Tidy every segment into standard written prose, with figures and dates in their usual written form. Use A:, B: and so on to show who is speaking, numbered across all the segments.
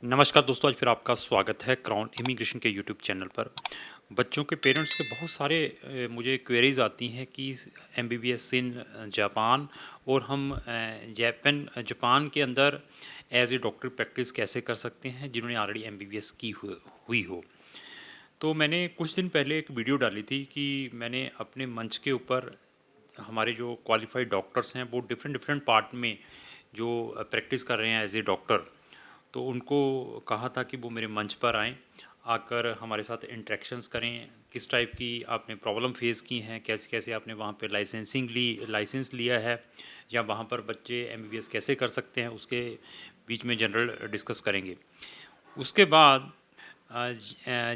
A: नमस्कार दोस्तों, आज फिर आपका स्वागत है क्राउन इमिग्रेशन के यूट्यूब चैनल पर। बच्चों के पेरेंट्स के बहुत सारे मुझे क्वेरीज आती हैं कि एमबीबीएस इन जापान और हम जापान के अंदर एज ए डॉक्टर प्रैक्टिस कैसे कर सकते हैं जिन्होंने ऑलरेडी एमबीबीएस की हुई हो। तो मैंने कुछ दिन पहले एक वीडियो डाली थी कि मैंने अपने मंच के ऊपर हमारे जो क्वालिफाइड डॉक्टर्स हैं वो डिफरेंट डिफरेंट पार्ट में जो प्रैक्टिस कर रहे हैं एज ए डॉक्टर, तो उनको कहा था कि वो मेरे मंच पर आएँ, आकर हमारे साथ इंटरेक्शंस करें, किस टाइप की आपने प्रॉब्लम फेस की हैं, कैसे-कैसे आपने वहाँ पे लाइसेंस लिया है, या वहाँ पर बच्चे एमबीबीएस कैसे कर सकते हैं, उसके बीच में जनरल डिस्कस करेंगे। उसके बाद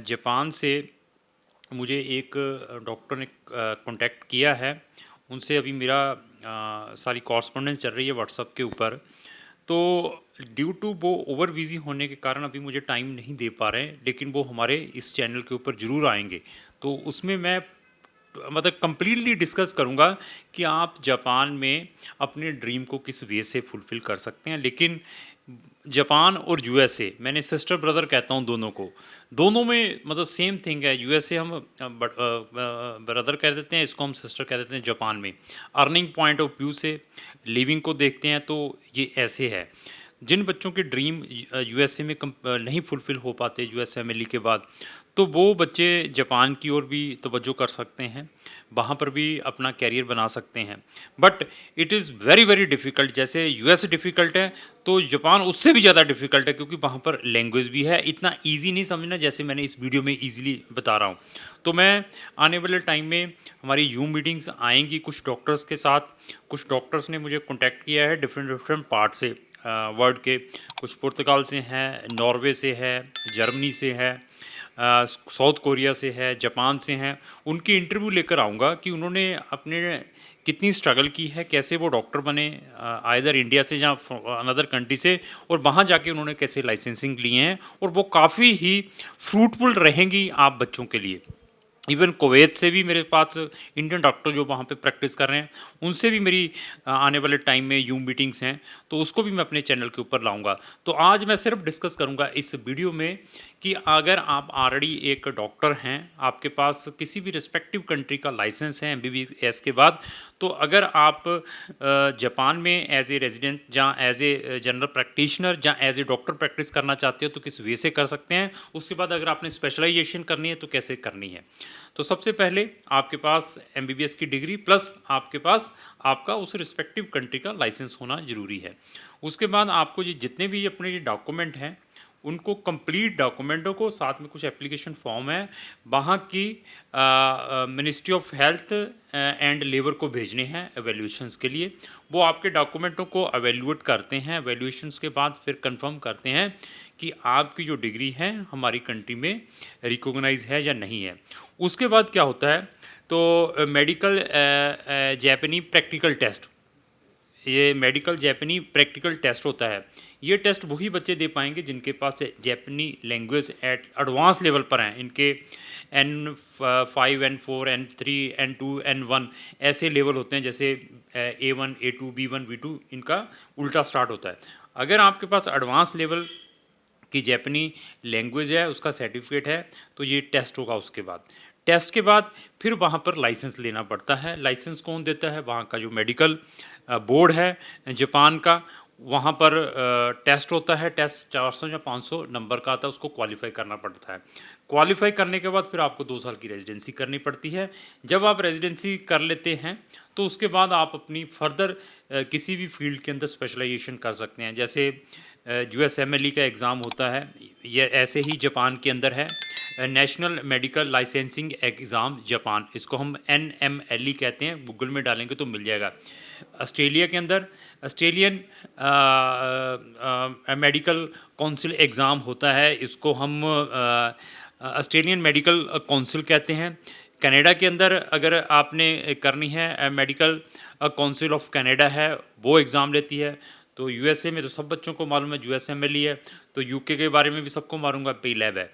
A: जापान से मुझे एक डॉक्टर ने कॉन्टैक्ट किया है, उनसे अभी मेरा सारी कॉरस्पॉन्डेंस चल रही है व्हाट्सएप के ऊपर। तो ड्यू टू वो ओवर बिज़ी होने के कारण अभी मुझे टाइम नहीं दे पा रहे हैं, लेकिन वो हमारे इस चैनल के ऊपर ज़रूर आएँगे। तो उसमें मैं मतलब कंप्लीटली डिस्कस करूँगा कि आप जापान में अपने ड्रीम को किस वे से फुलफ़िल कर सकते हैं। लेकिन जापान और यूएसए, मैंने सिस्टर ब्रदर कहता हूँ दोनों को। दोनों में मतलब सेम थिंग है। यूएसए हम ब्रदर कह देते हैं, इसको हम सिस्टर कह देते हैं जापान में। अर्निंग पॉइंट ऑफ व्यू से, लिविंग को देखते हैं तो ये ऐसे है। जिन बच्चों के ड्रीम यूएसए में नहीं फुलफ़िल हो पाते यूएस फैमिली के बाद, तो वो बच्चे जापान की ओर भी तवज्जो कर सकते हैं, वहाँ पर भी अपना करियर बना सकते हैं। But it is very very difficult. जैसे यूएस डिफ़िकल्ट है, तो जापान उससे भी ज़्यादा डिफ़िकल्ट है, क्योंकि वहाँ पर लैंग्वेज भी है। इतना ईज़ी नहीं समझना जैसे मैंने इस वीडियो में ईज़िली बता रहा हूँ। तो मैं आने वाले टाइम में हमारी ज़ूम मीटिंग्स आएँगी कुछ डॉक्टर्स के साथ। कुछ डॉक्टर्स ने मुझे कॉन्टैक्ट किया है डिफरेंट डिफरेंट पार्ट से, वर्ल्ड के। कुछ पुर्तगाल से हैं, नॉर्वे से है, जर्मनी से है, साउथ कोरिया से है, जापान से हैं। उनकी इंटरव्यू लेकर आऊँगा कि उन्होंने अपने कितनी स्ट्रगल की है, कैसे वो डॉक्टर बने, आइदर इंडिया से या अनदर कंट्री से, और वहाँ जाके उन्होंने कैसे लाइसेंसिंग लिए हैं, और वो काफ़ी ही फ्रूटफुल रहेंगी आप बच्चों के लिए। इवन कुवैत से भी मेरे पास इंडियन डॉक्टर जो वहाँ पे प्रैक्टिस कर रहे हैं, उनसे भी मेरी आने वाले टाइम में यूम मीटिंग्स हैं, तो उसको भी मैं अपने चैनल के ऊपर लाऊंगा। तो आज मैं सिर्फ डिस्कस करूंगा इस वीडियो में कि अगर आप ऑलरेडी एक डॉक्टर हैं, आपके पास किसी भी रिस्पेक्टिव कंट्री का लाइसेंस है एमबीबीएस के बाद, तो अगर आप जापान में एज ए रेजिडेंट या एज ए जनरल प्रैक्टिशनर या एज ए डॉक्टर प्रैक्टिस करना चाहते हो तो किस वे से कर सकते हैं। उसके बाद अगर आपने स्पेशलाइजेशन करनी है तो कैसे करनी है। तो सबसे पहले आपके पास एमबीबीएस की डिग्री प्लस आपके पास आपका उस रिस्पेक्टिव कंट्री का लाइसेंस होना ज़रूरी है। उसके बाद आपको ये जितने भी अपने ये डॉक्यूमेंट हैं, उनको कंप्लीट डॉक्यूमेंटों को, साथ में कुछ एप्लीकेशन फॉर्म है, वहाँ की ministry of health and labour को भेजने हैं एवेल्यूशंस के लिए। वो आपके डॉक्यूमेंटों को एवेल्यूएट करते हैं, एवेल्यूशंस के बाद फिर कंफर्म करते हैं कि आपकी जो डिग्री है हमारी कंट्री में रिकॉग्नाइज है या नहीं है। उसके बाद क्या होता है, तो मेडिकल जैपनी प्रैक्टिकल टेस्ट, ये मेडिकल जैपनी प्रैक्टिकल टेस्ट होता है। ये टेस्ट वही बच्चे दे पाएंगे जिनके पास Japanese language eight advance level पर हैं। इनके N5 N4 N3 N2 N1 ऐसे लेवल होते हैं, जैसे A1 A2 B1 B2 इनका उल्टा स्टार्ट होता है। अगर आपके पास एडवांस लेवल की जैपनी लैंग्वेज है, उसका सर्टिफिकेट है, तो ये टेस्ट होगा। उसके बाद टेस्ट के बाद फिर वहाँ पर लाइसेंस लेना पड़ता है। लाइसेंस कौन देता है? वहाँ का जो मेडिकल बोर्ड है जापान का, वहाँ पर टेस्ट होता है। टेस्ट 400 या 500 नंबर का आता है, उसको क्वालिफाई करना पड़ता है। क्वालिफाई करने के बाद फिर आपको 2 साल की रेजिडेंसी करनी पड़ती है। जब आप रेजिडेंसी कर लेते हैं तो उसके बाद आप अपनी फर्दर किसी भी फील्ड के अंदर स्पेशलाइजेशन कर सकते हैं। जैसे यूएसएमएलई का एग्ज़ाम होता है, ये ऐसे ही जापान के अंदर है, national medical licensing exam Japan, इसको हम एनएमएलई कहते हैं। गूगल में डालेंगे तो मिल जाएगा। ऑस्ट्रेलिया के अंदर ऑस्ट्रेलियन मेडिकल काउंसिल एग्ज़ाम होता है, इसको हम ऑस्ट्रेलियन मेडिकल काउंसिल कहते हैं। कनाडा के अंदर अगर आपने करनी है, मेडिकल काउंसिल ऑफ कनाडा है, वो एग्ज़ाम लेती है। तो यूएसए में तो सब बच्चों को मालूम है यूएसएमएलई है, तो यूके के बारे में भी सबको मालूंगा पी लैब है।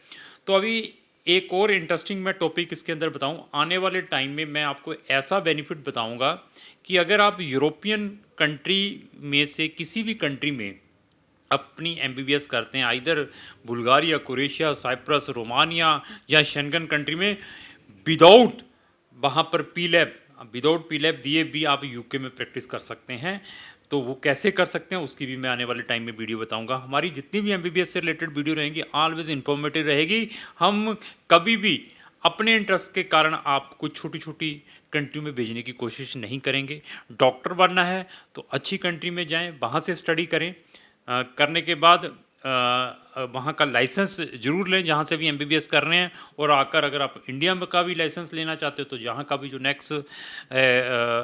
A: तो अभी एक और इंटरेस्टिंग मैं टॉपिक इसके अंदर बताऊं, आने वाले टाइम में मैं आपको ऐसा बेनिफिट बताऊंगा कि अगर आप यूरोपियन कंट्री में से किसी भी कंट्री में अपनी एमबीबीएस करते हैं either Bulgaria, Croatia, Cyprus, Romania या शेंगन कंट्री में विदाउट वहाँ पर PLAB, without PLAB दिए भी आप यूके में प्रैक्टिस कर सकते हैं। तो वो कैसे कर सकते हैं उसकी भी मैं आने वाले टाइम में वीडियो बताऊंगा। हमारी जितनी भी एमबीबीएस से रिलेटेड वीडियो रहेंगी ऑलवेज इंफॉर्मेटिव रहेगी। हम कभी भी अपने इंटरेस्ट के कारण आपको छोटी छोटी कंट्री में भेजने की कोशिश नहीं करेंगे। डॉक्टर बनना है तो अच्छी कंट्री में जाएं, वहाँ से स्टडी करें। करने के बाद वहाँ का लाइसेंस ज़रूर लें जहाँ से भी एमबीबीएस कर रहे हैं, और आकर अगर आप इंडिया में का भी लाइसेंस लेना चाहते हो तो जहाँ का भी जो नेक्स्ट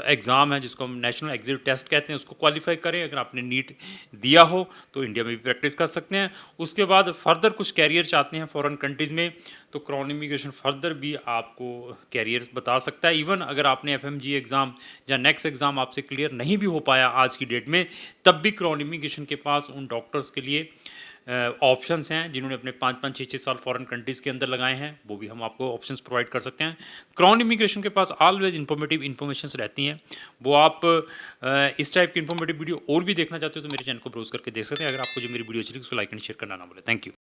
A: एग्ज़ाम है जिसको हम नेशनल एग्जिट टेस्ट कहते हैं उसको क्वालिफाई करें। अगर आपने नीट दिया हो तो इंडिया में भी प्रैक्टिस कर सकते हैं। उसके बाद फर्दर कुछ कैरियर चाहते हैं फॉरेन कंट्रीज़ में तो क्राउन इमिग्रेशन फर्दर भी आपको कैरियर बता सकता है। इवन अगर आपने एफएमजी एग्ज़ाम या नेक्स्ट एग्ज़ाम आपसे क्लियर नहीं भी हो पाया आज की डेट में, तब भी क्राउन इमिग्रेशन के पास उन डॉक्टर्स के लिए ऑप्शंस हैं जिन्होंने अपने 5-5 6-6 साल फॉरेन कंट्रीज़ के अंदर लगाए हैं, वो भी हम आपको ऑप्शंस प्रोवाइड कर सकते हैं। क्राउन इमिग्रेशन के पास ऑलवेज इन्फॉर्मेटिव इन्फॉर्मेशंस रहती हैं। वो आप इस टाइप की इन्फॉर्मेटिव वीडियो और भी देखना चाहते हो तो मेरे चैनल को ब्राउज करके देख सकते हैं। अगर आपको जो मेरी वीडियो अच्छी लगी उसको लाइक एंड शेयर करना ना भूलें। Thank you.